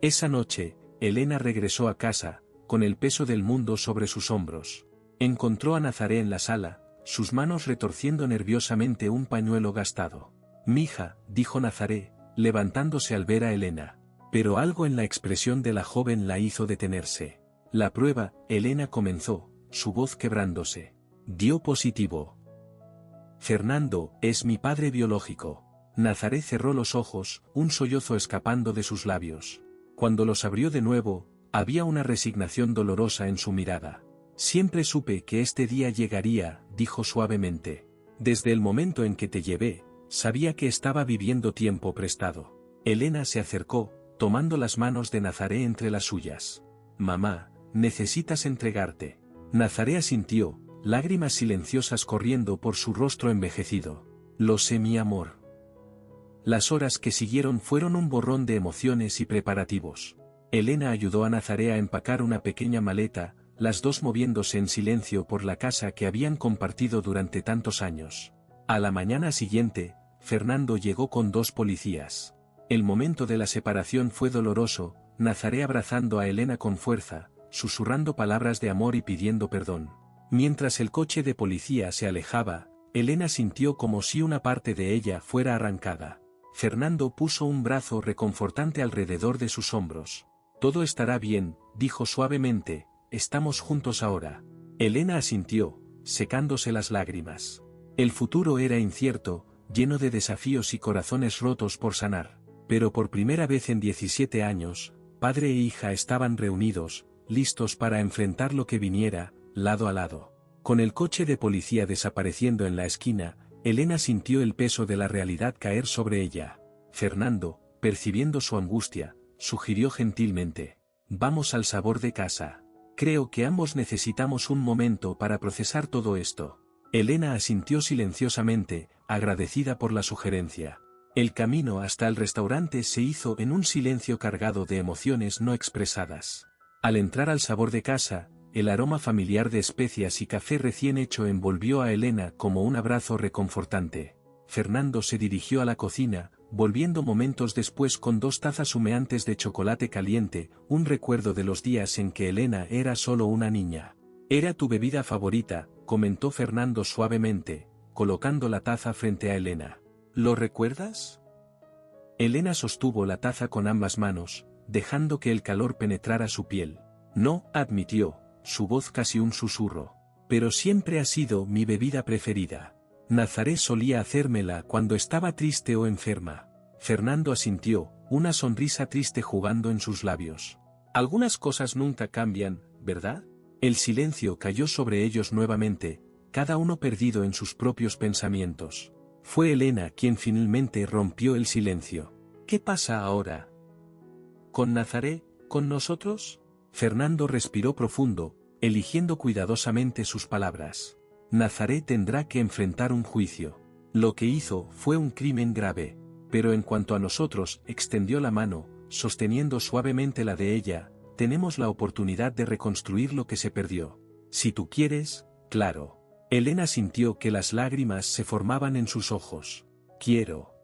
S1: Esa noche, Elena regresó a casa, con el peso del mundo sobre sus hombros. Encontró a Nazaré en la sala, sus manos retorciendo nerviosamente un pañuelo gastado. Mija, dijo Nazaré, levantándose al ver a Elena. Pero algo en la expresión de la joven la hizo detenerse. La prueba, Elena comenzó, su voz quebrándose. Dio positivo. Fernando, es mi padre biológico. Nazaré cerró los ojos, un sollozo escapando de sus labios. Cuando los abrió de nuevo, había una resignación dolorosa en su mirada. Siempre supe que este día llegaría, dijo suavemente. Desde el momento en que te llevé, sabía que estaba viviendo tiempo prestado. Elena se acercó, tomando las manos de Nazaré entre las suyas. Mamá, necesitas entregarte. Nazaré asintió, lágrimas silenciosas corriendo por su rostro envejecido. Lo sé, mi amor. Las horas que siguieron fueron un borrón de emociones y preparativos. Elena ayudó a Nazaré a empacar una pequeña maleta, las dos moviéndose en silencio por la casa que habían compartido durante tantos años. A la mañana siguiente, Fernando llegó con 2 policías. El momento de la separación fue doloroso, Nazaré abrazando a Elena con fuerza, susurrando palabras de amor y pidiendo perdón. Mientras el coche de policía se alejaba, Elena sintió como si una parte de ella fuera arrancada. Fernando puso un brazo reconfortante alrededor de sus hombros. Todo estará bien, dijo suavemente, estamos juntos ahora. Elena asintió, secándose las lágrimas. El futuro era incierto, lleno de desafíos y corazones rotos por sanar. Pero por primera vez en 17 años, padre e hija estaban reunidos, listos para enfrentar lo que viniera, lado a lado. Con el coche de policía desapareciendo en la esquina, Elena sintió el peso de la realidad caer sobre ella. Fernando, percibiendo su angustia, sugirió gentilmente. Vamos al sabor de casa. Creo que ambos necesitamos un momento para procesar todo esto. Elena asintió silenciosamente, agradecida por la sugerencia. El camino hasta el restaurante se hizo en un silencio cargado de emociones no expresadas. Al entrar al sabor de casa, el aroma familiar de especias y café recién hecho envolvió a Elena como un abrazo reconfortante. Fernando se dirigió a la cocina, volviendo momentos después con 2 tazas humeantes de chocolate caliente, un recuerdo de los días en que Elena era solo una niña. Era tu bebida favorita, comentó Fernando suavemente, colocando la taza frente a Elena. ¿Lo recuerdas? Elena sostuvo la taza con ambas manos, dejando que el calor penetrara su piel. No, admitió, su voz casi un susurro. Pero siempre ha sido mi bebida preferida. Nazaré solía hacérmela cuando estaba triste o enferma. Fernando asintió, una sonrisa triste jugando en sus labios. Algunas cosas nunca cambian, ¿verdad? El silencio cayó sobre ellos nuevamente, cada uno perdido en sus propios pensamientos. Fue Elena quien finalmente rompió el silencio. ¿Qué pasa ahora? ¿Con Nazaré, con nosotros? Fernando respiró profundo, eligiendo cuidadosamente sus palabras. Nazaré tendrá que enfrentar un juicio. Lo que hizo fue un crimen grave, pero en cuanto a nosotros, extendió la mano, sosteniendo suavemente la de ella, tenemos la oportunidad de reconstruir lo que se perdió. Si tú quieres, claro. Elena sintió que las lágrimas se formaban en sus ojos. Quiero.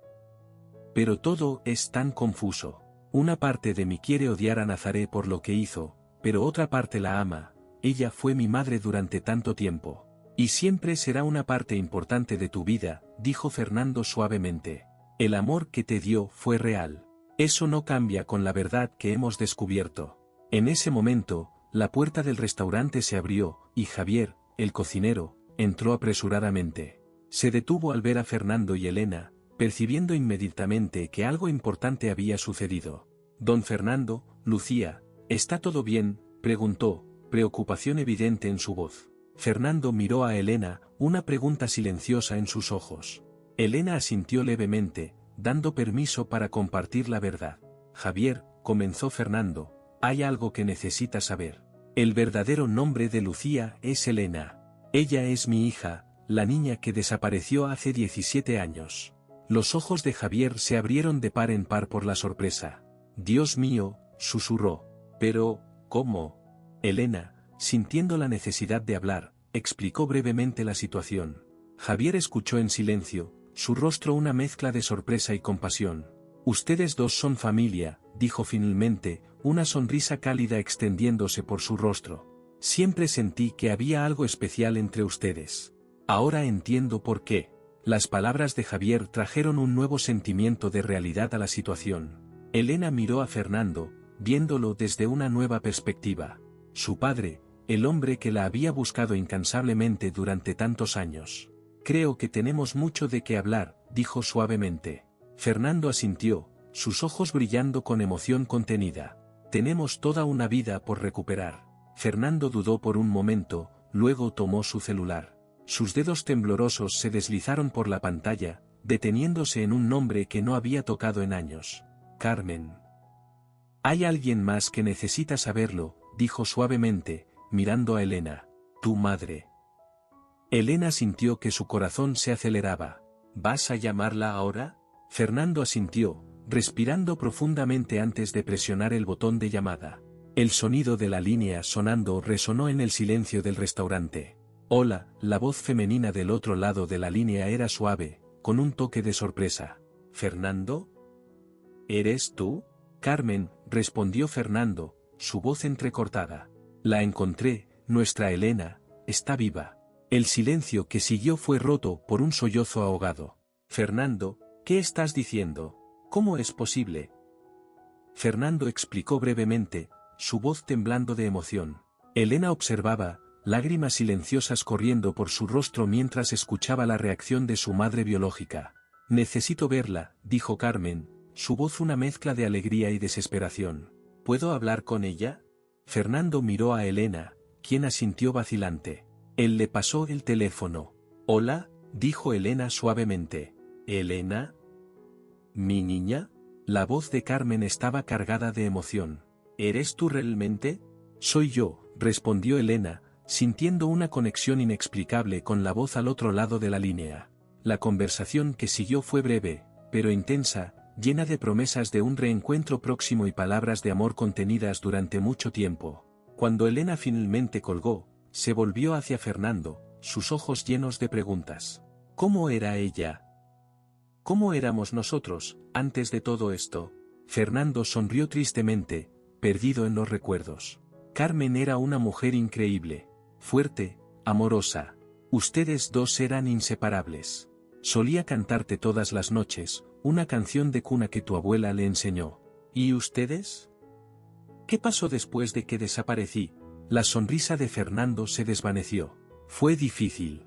S1: Pero todo es tan confuso. Una parte de mí quiere odiar a Nazaré por lo que hizo, pero otra parte la ama. Ella fue mi madre durante tanto tiempo. Y siempre será una parte importante de tu vida, dijo Fernando suavemente. El amor que te dio fue real. Eso no cambia con la verdad que hemos descubierto. En ese momento, la puerta del restaurante se abrió, y Javier, el cocinero, entró apresuradamente. Se detuvo al ver a Fernando y Elena, percibiendo inmediatamente que algo importante había sucedido. Don Fernando, Lucía, ¿está todo bien?, preguntó, preocupación evidente en su voz. Fernando miró a Elena, una pregunta silenciosa en sus ojos. Elena asintió levemente, dando permiso para compartir la verdad. Javier, comenzó Fernando, hay algo que necesitas saber. El verdadero nombre de Lucía es Elena. Ella es mi hija, la niña que desapareció hace 17 años. Los ojos de Javier se abrieron de par en par por la sorpresa. Dios mío, susurró. Pero, ¿cómo? Elena, sintiendo la necesidad de hablar, explicó brevemente la situación. Javier escuchó en silencio, su rostro una mezcla de sorpresa y compasión. Ustedes dos son familia, dijo finalmente, una sonrisa cálida extendiéndose por su rostro. Siempre sentí que había algo especial entre ustedes. Ahora entiendo por qué. Las palabras de Javier trajeron un nuevo sentimiento de realidad a la situación. Elena miró a Fernando, viéndolo desde una nueva perspectiva. Su padre, el hombre que la había buscado incansablemente durante tantos años. Creo que tenemos mucho de qué hablar, dijo suavemente. Fernando asintió, sus ojos brillando con emoción contenida. Tenemos toda una vida por recuperar. Fernando dudó por un momento, luego tomó su celular. Sus dedos temblorosos se deslizaron por la pantalla, deteniéndose en un nombre que no había tocado en años. Carmen. Hay alguien más que necesita saberlo, dijo suavemente, mirando a Elena. Tu madre. Elena sintió que su corazón se aceleraba. ¿Vas a llamarla ahora? Fernando asintió, respirando profundamente antes de presionar el botón de llamada. El sonido de la línea sonando resonó en el silencio del restaurante. Hola, la voz femenina del otro lado de la línea era suave, con un toque de sorpresa. ¿Fernando? ¿Eres tú? Carmen, respondió Fernando, su voz entrecortada. La encontré, nuestra Elena, está viva. El silencio que siguió fue roto por un sollozo ahogado. Fernando, ¿qué estás diciendo? ¿Cómo es posible? Fernando explicó brevemente, su voz temblando de emoción. Elena observaba, lágrimas silenciosas corriendo por su rostro mientras escuchaba la reacción de su madre biológica. Necesito verla, dijo Carmen, su voz una mezcla de alegría y desesperación. ¿Puedo hablar con ella? Fernando miró a Elena, quien asintió vacilante. Él le pasó el teléfono. Hola, dijo Elena suavemente. ¿Elena? ¿Mi niña? La voz de Carmen estaba cargada de emoción. ¿Eres tú realmente? Soy yo, respondió Elena, sintiendo una conexión inexplicable con la voz al otro lado de la línea. La conversación que siguió fue breve, pero intensa, llena de promesas de un reencuentro próximo y palabras de amor contenidas durante mucho tiempo. Cuando Elena finalmente colgó, se volvió hacia Fernando, sus ojos llenos de preguntas. ¿Cómo era ella? ¿Cómo éramos nosotros, antes de todo esto? Fernando sonrió tristemente, perdido en los recuerdos. Carmen era una mujer increíble, fuerte, amorosa. Ustedes dos eran inseparables. Solía cantarte todas las noches, una canción de cuna que tu abuela le enseñó. ¿Y ustedes? ¿Qué pasó después de que desaparecí? La sonrisa de Fernando se desvaneció. Fue difícil.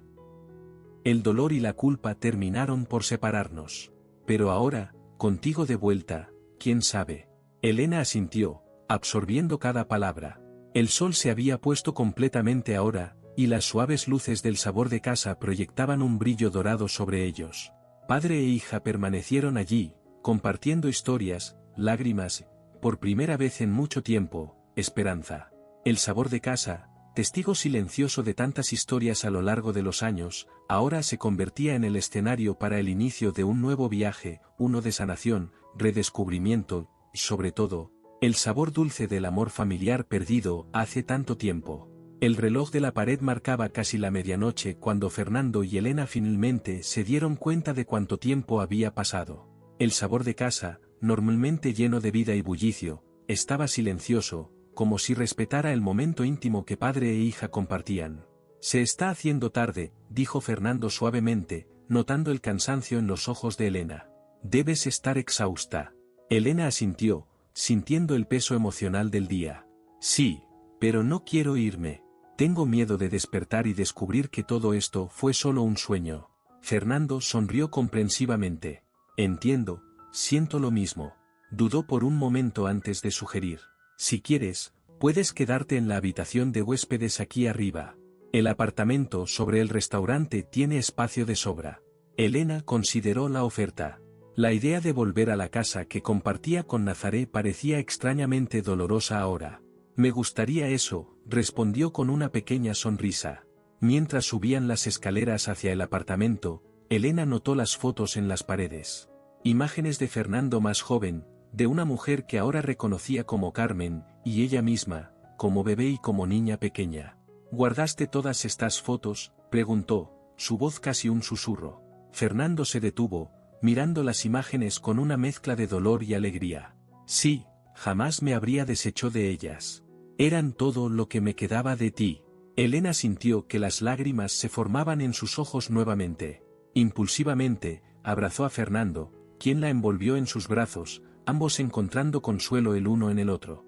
S1: El dolor y la culpa terminaron por separarnos. Pero ahora, contigo de vuelta, ¿quién sabe? Elena asintió, absorbiendo cada palabra. El sol se había puesto completamente ahora, y las suaves luces del sabor de casa proyectaban un brillo dorado sobre ellos. Padre e hija permanecieron allí, compartiendo historias, lágrimas, por primera vez en mucho tiempo, esperanza. El sabor de casa, testigo silencioso de tantas historias a lo largo de los años, ahora se convertía en el escenario para el inicio de un nuevo viaje, uno de sanación, redescubrimiento, y sobre todo, El sabor dulce del amor familiar perdido hace tanto tiempo. El reloj de la pared marcaba casi la medianoche cuando Fernando y Elena finalmente se dieron cuenta de cuánto tiempo había pasado. El sabor de casa, normalmente lleno de vida y bullicio, estaba silencioso, como si respetara el momento íntimo que padre e hija compartían. Se está haciendo tarde, dijo Fernando suavemente, notando el cansancio en los ojos de Elena. Debes estar exhausta. Elena asintió, sintiendo el peso emocional del día. Sí, pero no quiero irme. Tengo miedo de despertar y descubrir que todo esto fue solo un sueño. Fernando sonrió comprensivamente. Entiendo, siento lo mismo. Dudó por un momento antes de sugerir. Si quieres, puedes quedarte en la habitación de huéspedes aquí arriba. El apartamento sobre el restaurante tiene espacio de sobra. Elena consideró la oferta. La idea de volver a la casa que compartía con Nazaré parecía extrañamente dolorosa ahora. Me gustaría eso, respondió con una pequeña sonrisa. Mientras subían las escaleras hacia el apartamento, Elena notó las fotos en las paredes. Imágenes de Fernando más joven, de una mujer que ahora reconocía como Carmen, y ella misma, como bebé y como niña pequeña. ¿Guardaste todas estas fotos?, preguntó, su voz casi un susurro. Fernando se detuvo, mirando las imágenes con una mezcla de dolor y alegría. Sí, jamás me habría deshecho de ellas. Eran todo lo que me quedaba de ti. Elena sintió que las lágrimas se formaban en sus ojos nuevamente. Impulsivamente, abrazó a Fernando, quien la envolvió en sus brazos, ambos encontrando consuelo el uno en el otro.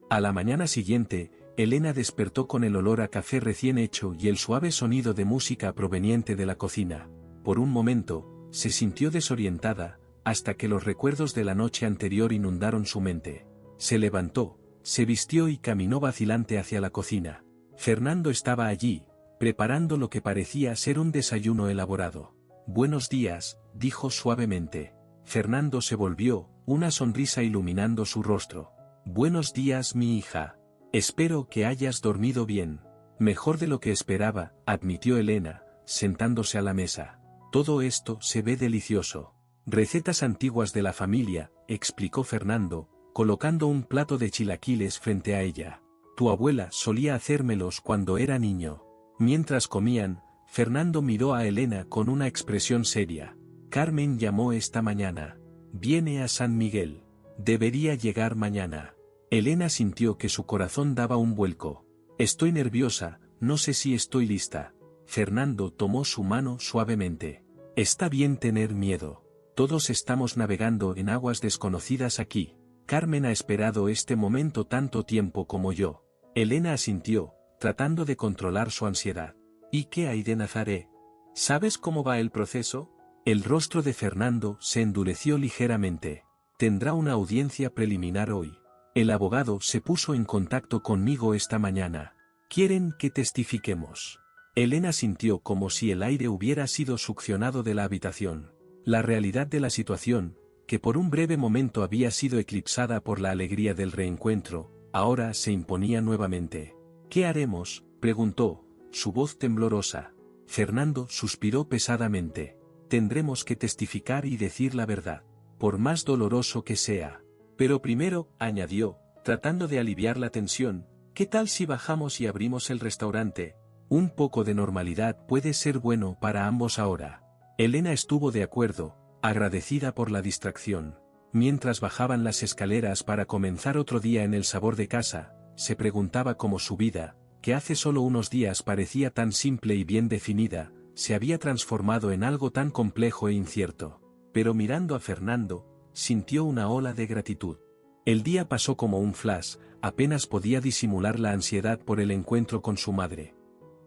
S1: A la mañana siguiente, Elena despertó con el olor a café recién hecho y el suave sonido de música proveniente de la cocina. Por un momento, se sintió desorientada, hasta que los recuerdos de la noche anterior inundaron su mente. Se levantó, se vistió y caminó vacilante hacia la cocina. Fernando estaba allí, preparando lo que parecía ser un desayuno elaborado. Buenos días, dijo suavemente. Fernando se volvió, una sonrisa iluminando su rostro. Buenos días, mi hija. Espero que hayas dormido bien. Mejor de lo que esperaba, admitió Elena, sentándose a la mesa. Todo esto se ve delicioso. Recetas antiguas de la familia, explicó Fernando, colocando un plato de chilaquiles frente a ella. Tu abuela solía hacérmelos cuando era niño. Mientras comían, Fernando miró a Elena con una expresión seria. Carmen llamó esta mañana. Viene a San Miguel. Debería llegar mañana. Elena sintió que su corazón daba un vuelco. Estoy nerviosa, no sé si estoy lista. Fernando tomó su mano suavemente. Está bien tener miedo. Todos estamos navegando en aguas desconocidas aquí. Carmen ha esperado este momento tanto tiempo como yo. Elena asintió, tratando de controlar su ansiedad. ¿Y qué hay de Nazaré? ¿Sabes cómo va el proceso? El rostro de Fernando se endureció ligeramente. Tendrá una audiencia preliminar hoy. El abogado se puso en contacto conmigo esta mañana. ¿Quieren que testifiquemos? Elena sintió como si el aire hubiera sido succionado de la habitación. La realidad de la situación, que por un breve momento había sido eclipsada por la alegría del reencuentro, ahora se imponía nuevamente. ¿Qué haremos?, preguntó, su voz temblorosa. Fernando suspiró pesadamente. Tendremos que testificar y decir la verdad, por más doloroso que sea. Pero primero, añadió, tratando de aliviar la tensión, ¿qué tal si bajamos y abrimos el restaurante? Un poco de normalidad puede ser bueno para ambos ahora. Elena estuvo de acuerdo, agradecida por la distracción. Mientras bajaban las escaleras para comenzar otro día en el sabor de casa, se preguntaba cómo su vida, que hace solo unos días parecía tan simple y bien definida, se había transformado en algo tan complejo e incierto. Pero mirando a Fernando, sintió una ola de gratitud. El día pasó como un flash, apenas podía disimular la ansiedad por el encuentro con su madre.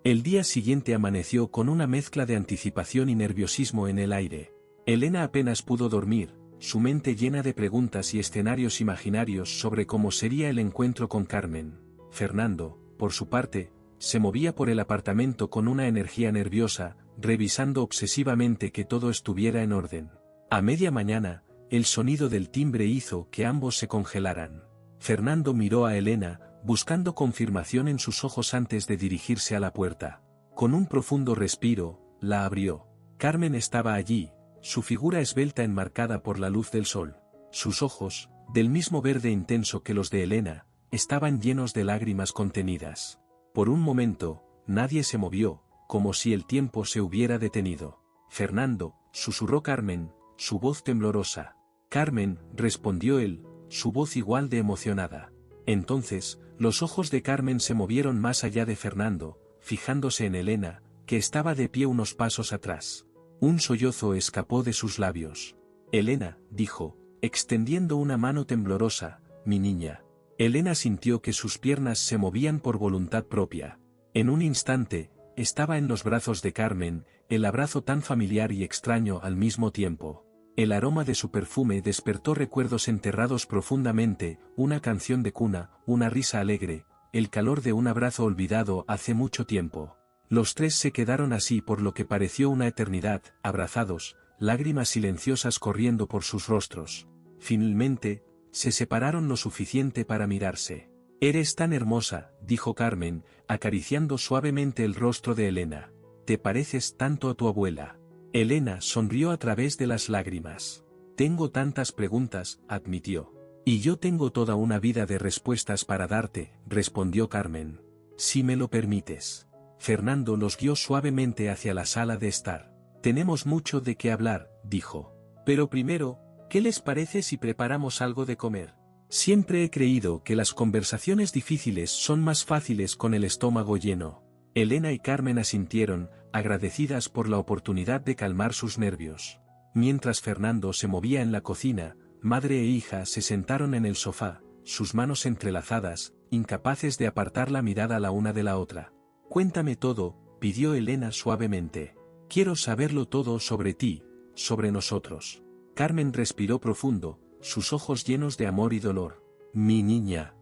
S1: El día siguiente amaneció con una mezcla de anticipación y nerviosismo en el aire. Elena apenas pudo dormir, su mente llena de preguntas y escenarios imaginarios sobre cómo sería el encuentro con Carmen. Fernando, por su parte, se movía por el apartamento con una energía nerviosa, revisando obsesivamente que todo estuviera en orden. A media mañana, el sonido del timbre hizo que ambos se congelaran. Fernando miró a Elena, buscando confirmación en sus ojos antes de dirigirse a la puerta. Con un profundo respiro, la abrió. Carmen estaba allí, su figura esbelta enmarcada por la luz del sol. Sus ojos, del mismo verde intenso que los de Elena, estaban llenos de lágrimas contenidas. Por un momento, nadie se movió, como si el tiempo se hubiera detenido. Fernando, susurró Carmen, su voz temblorosa. Carmen, respondió él, su voz igual de emocionada. Entonces, los ojos de Carmen se movieron más allá de Fernando, fijándose en Elena, que estaba de pie unos pasos atrás. Un sollozo escapó de sus labios. Elena, dijo, extendiendo una mano temblorosa, mi niña. Elena sintió que sus piernas se movían por voluntad propia. En un instante, estaba en los brazos de Carmen, el abrazo tan familiar y extraño al mismo tiempo. El aroma de su perfume despertó recuerdos enterrados profundamente, una canción de cuna, una risa alegre, el calor de un abrazo olvidado hace mucho tiempo. Los tres se quedaron así por lo que pareció una eternidad, abrazados, lágrimas silenciosas corriendo por sus rostros. Finalmente, se separaron lo suficiente para mirarse. «Eres tan hermosa», dijo Carmen, acariciando suavemente el rostro de Elena. «Te pareces tanto a tu abuela». Elena sonrió a través de las lágrimas. «Tengo tantas preguntas», admitió. «Y yo tengo toda una vida de respuestas para darte», respondió Carmen. «Si me lo permites». Fernando los guió suavemente hacia la sala de estar. «Tenemos mucho de qué hablar», dijo. «Pero primero, ¿qué les parece si preparamos algo de comer? Siempre he creído que las conversaciones difíciles son más fáciles con el estómago lleno». Elena y Carmen asintieron, agradecidas por la oportunidad de calmar sus nervios. Mientras Fernando se movía en la cocina, madre e hija se sentaron en el sofá, sus manos entrelazadas, incapaces de apartar la mirada la una de la otra. «Cuéntame todo», pidió Elena suavemente. «Quiero saberlo todo sobre ti, sobre nosotros». Carmen respiró profundo, sus ojos llenos de amor y dolor. «Mi niña.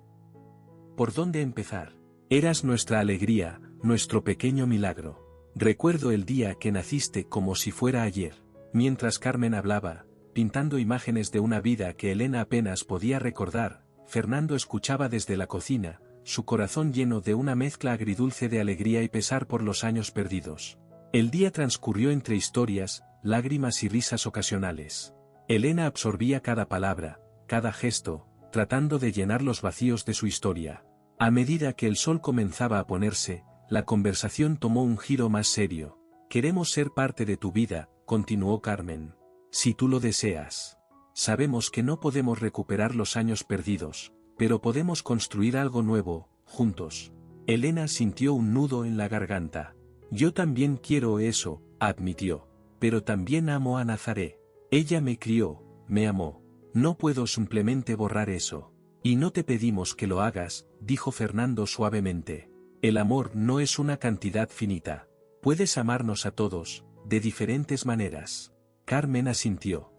S1: ¿Por dónde empezar? Eras nuestra alegría, nuestro pequeño milagro. Recuerdo el día que naciste como si fuera ayer». Mientras Carmen hablaba, pintando imágenes de una vida que Elena apenas podía recordar, Fernando escuchaba desde la cocina, su corazón lleno de una mezcla agridulce de alegría y pesar por los años perdidos. El día transcurrió entre historias, lágrimas y risas ocasionales. Elena absorbía cada palabra, cada gesto, tratando de llenar los vacíos de su historia. A medida que el sol comenzaba a ponerse, la conversación tomó un giro más serio. «Queremos ser parte de tu vida», continuó Carmen. «Si tú lo deseas. Sabemos que no podemos recuperar los años perdidos, pero podemos construir algo nuevo, juntos». Elena sintió un nudo en la garganta. «Yo también quiero eso», admitió. «Pero también amo a Nazaré. Ella me crió, me amó. No puedo simplemente borrar eso». «Y no te pedimos que lo hagas», dijo Fernando suavemente. «El amor no es una cantidad finita. Puedes amarnos a todos, de diferentes maneras». Carmen asintió.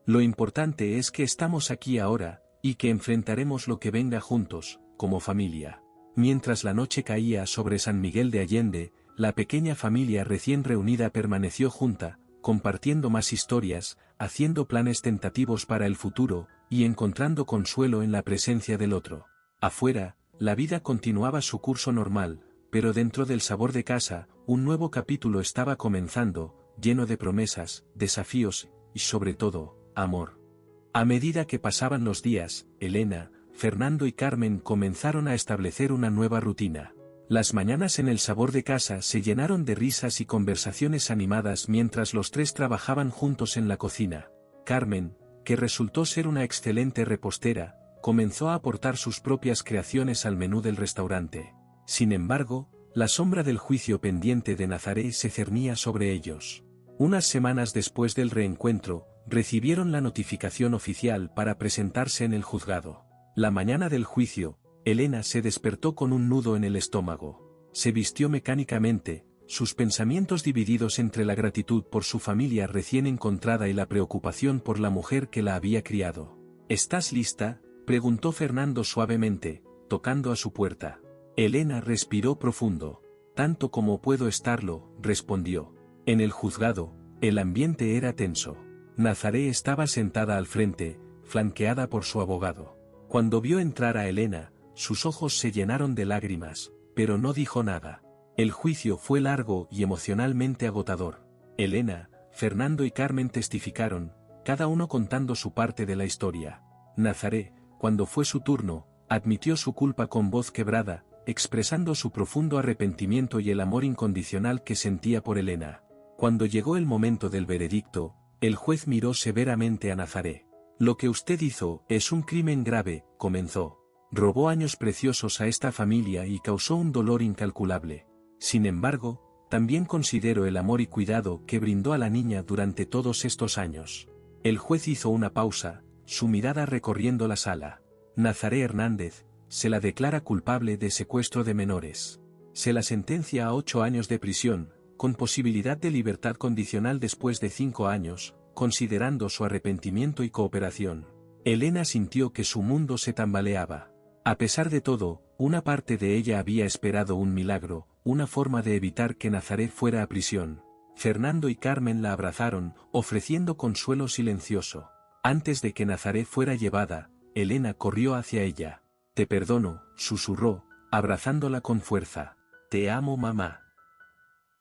S1: «Lo importante es que estamos aquí ahora, y que enfrentaremos lo que venga juntos, como familia». Mientras la noche caía sobre San Miguel de Allende, la pequeña familia recién reunida permaneció junta, compartiendo más historias, haciendo planes tentativos para el futuro, y encontrando consuelo en la presencia del otro. Afuera, la vida continuaba su curso normal, pero dentro del sabor de casa, un nuevo capítulo estaba comenzando, lleno de promesas, desafíos, y sobre todo, amor. A medida que pasaban los días, Elena, Fernando y Carmen comenzaron a establecer una nueva rutina. Las mañanas en el sabor de casa se llenaron de risas y conversaciones animadas mientras los tres trabajaban juntos en la cocina. Carmen, que resultó ser una excelente repostera, comenzó a aportar sus propias creaciones al menú del restaurante. Sin embargo, la sombra del juicio pendiente de Nazaré se cernía sobre ellos. Unas semanas después del reencuentro, recibieron la notificación oficial para presentarse en el juzgado. La mañana del juicio, Elena se despertó con un nudo en el estómago. Se vistió mecánicamente, sus pensamientos divididos entre la gratitud por su familia recién encontrada y la preocupación por la mujer que la había criado. «¿Estás lista?», preguntó Fernando suavemente, tocando a su puerta. Elena respiró profundo. «Tanto como puedo estarlo», respondió. En el juzgado, el ambiente era tenso. Nazaré estaba sentada al frente, flanqueada por su abogado. Cuando vio entrar a Elena, sus ojos se llenaron de lágrimas, pero no dijo nada. El juicio fue largo y emocionalmente agotador. Elena, Fernando y Carmen testificaron, cada uno contando su parte de la historia. Nazaré, cuando fue su turno, admitió su culpa con voz quebrada, expresando su profundo arrepentimiento y el amor incondicional que sentía por Elena. Cuando llegó el momento del veredicto, el juez miró severamente a Nazaré. Lo que usted hizo es un crimen grave, comenzó. Robó años preciosos a esta familia y causó un dolor incalculable. Sin embargo, también considero el amor y cuidado que brindó a la niña durante todos estos años. El juez hizo una pausa, su mirada recorriendo la sala. Nazaré Hernández, se la declara culpable de secuestro de menores. Se la sentencia a 8 años de prisión, con posibilidad de libertad condicional después de 5 años, considerando su arrepentimiento y cooperación. Elena sintió que su mundo se tambaleaba. A pesar de todo, una parte de ella había esperado un milagro, una forma de evitar que Nazaré fuera a prisión. Fernando y Carmen la abrazaron, ofreciendo consuelo silencioso. Antes de que Nazaré fuera llevada, Elena corrió hacia ella. «Te perdono», susurró, abrazándola con fuerza. «Te amo, mamá».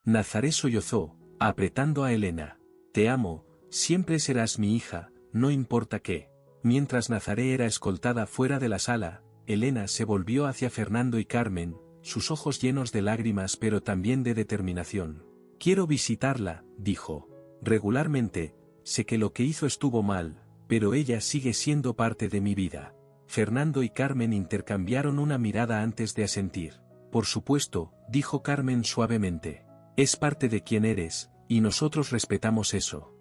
S1: Nazaré sollozó, apretando a Elena. «Te amo, siempre serás mi hija, no importa qué». Mientras Nazaré era escoltada fuera de la sala, Elena se volvió hacia Fernando y Carmen, sus ojos llenos de lágrimas pero también de determinación. «Quiero visitarla», dijo. «Regularmente, sé que lo que hizo estuvo mal, pero ella sigue siendo parte de mi vida». Fernando y Carmen intercambiaron una mirada antes de asentir. «Por supuesto», dijo Carmen suavemente. «Es parte de quien eres, y nosotros respetamos eso».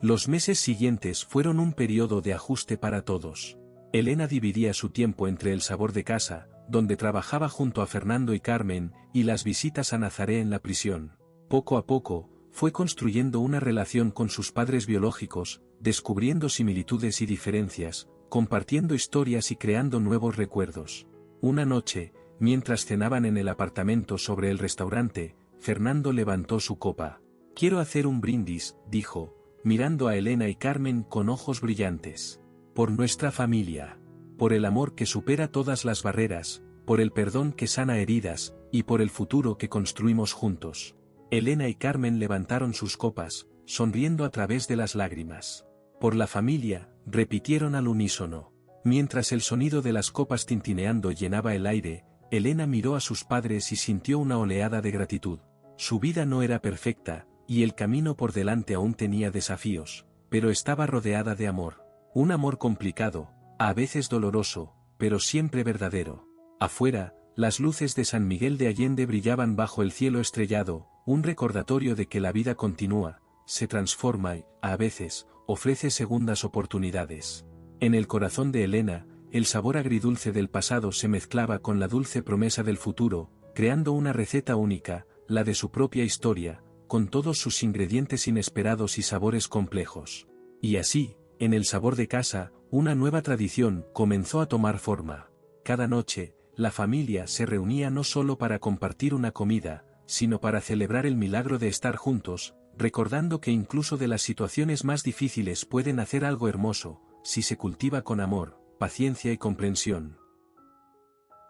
S1: Los meses siguientes fueron un periodo de ajuste para todos. Elena dividía su tiempo entre el sabor de casa, donde trabajaba junto a Fernando y Carmen, y las visitas a Nazaré en la prisión. Poco a poco, fue construyendo una relación con sus padres biológicos, descubriendo similitudes y diferencias, compartiendo historias y creando nuevos recuerdos. Una noche, mientras cenaban en el apartamento sobre el restaurante, Fernando levantó su copa. «Quiero hacer un brindis», dijo, mirando a Elena y Carmen con ojos brillantes. «Por nuestra familia. Por el amor que supera todas las barreras, por el perdón que sana heridas, y por el futuro que construimos juntos». Elena y Carmen levantaron sus copas, sonriendo a través de las lágrimas. «Por la familia», repitieron al unísono. Mientras el sonido de las copas tintineando llenaba el aire, Elena miró a sus padres y sintió una oleada de gratitud. Su vida no era perfecta, y el camino por delante aún tenía desafíos, pero estaba rodeada de amor. Un amor complicado, a veces doloroso, pero siempre verdadero. Afuera, las luces de San Miguel de Allende brillaban bajo el cielo estrellado, un recordatorio de que la vida continúa, se transforma y, a veces, ofrece segundas oportunidades. En el corazón de Elena, el sabor agridulce del pasado se mezclaba con la dulce promesa del futuro, creando una receta única, la de su propia historia, con todos sus ingredientes inesperados y sabores complejos. Y así, en el sabor de casa, una nueva tradición comenzó a tomar forma. Cada noche, la familia se reunía no solo para compartir una comida, sino para celebrar el milagro de estar juntos, recordando que incluso de las situaciones más difíciles pueden hacer algo hermoso, si se cultiva con amor, paciencia y comprensión.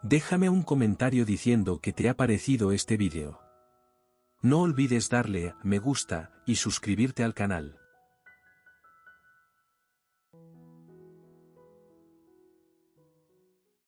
S1: Déjame un comentario diciendo qué te ha parecido este vídeo. No olvides darle a me gusta y suscribirte al canal.